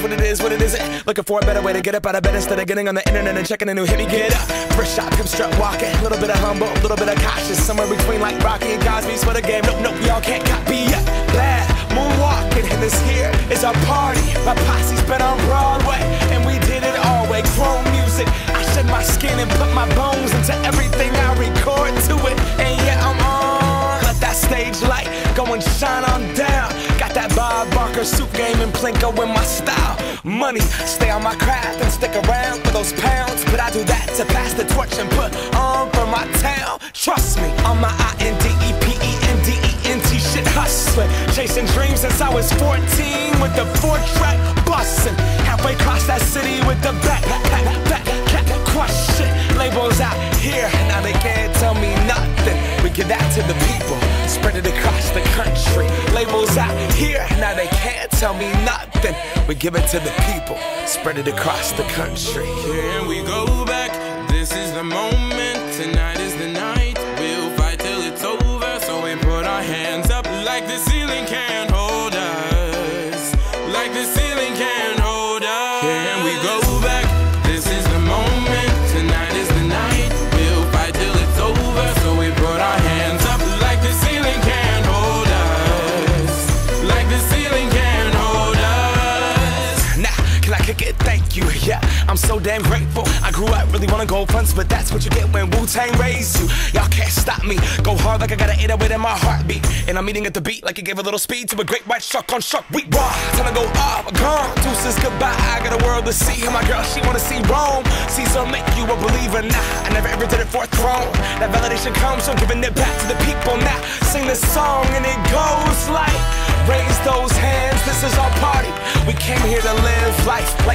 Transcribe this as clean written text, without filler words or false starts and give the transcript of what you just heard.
what it is, what it isn't. Looking for a better way to get up out of bed instead of getting on the internet and checking a new hit. Me get up, first shot, pimp strut walking. A little bit of humble, a little bit of cautious. Somewhere between like Rocky and Cosby's for the game. Nope, nope, y'all can't copy yet. Bad moonwalking, and this here is our party. My posse's been on Broadway, and we did it all way. Chrome music, I shed my skin and put my bones into everything I record to it. And yeah, I'm on. Let that stage light go and shine on down. Got that Bob Barker suit game and Plinko in my style. Money, stay on my craft and stick around for those pounds. But I do that to pass the torch and put on for my town. Trust me, on my INDEPENDENT shit hustling. Chasing dreams since I was 14 with the 4-track bustin'. Halfway across that city with the back crush shit. Labels out here, now they can't tell me nothing. We give that to the people, spread it across the country. Labels out here, now they can't tell me nothing. We give it to the people, spread it across the country. Can we go back? This is the moment, tonight is the night. We'll fight till it's over, so we put our hands up like the ceiling can't hold us. Like the ceiling can't hold us. Can we go back? This is the moment, tonight is the night. We'll fight till it's over, so we put our hands up like the ceiling can't hold us. Like the ceiling can't hold us. Nah, can I kick it? Thank you, yeah, I'm so damn grateful. I grew up really wanna go fronts, but that's what you get when Wu-Tang raised you. Y'all can't stop me, go hard like I got an 808 in my heartbeat. And I'm eating at the beat like it gave a little speed to a great white shark on shark week. Raw, time to go off, gone, deuces goodbye. I got a world to see, and my girl, she wanna see Rome. Caesar make you a believer, nah, I never ever did it for a throne. That validation comes from giving it back to the people. Now, sing this song and it goes like, raise those hands, this is our party. We came here to live life like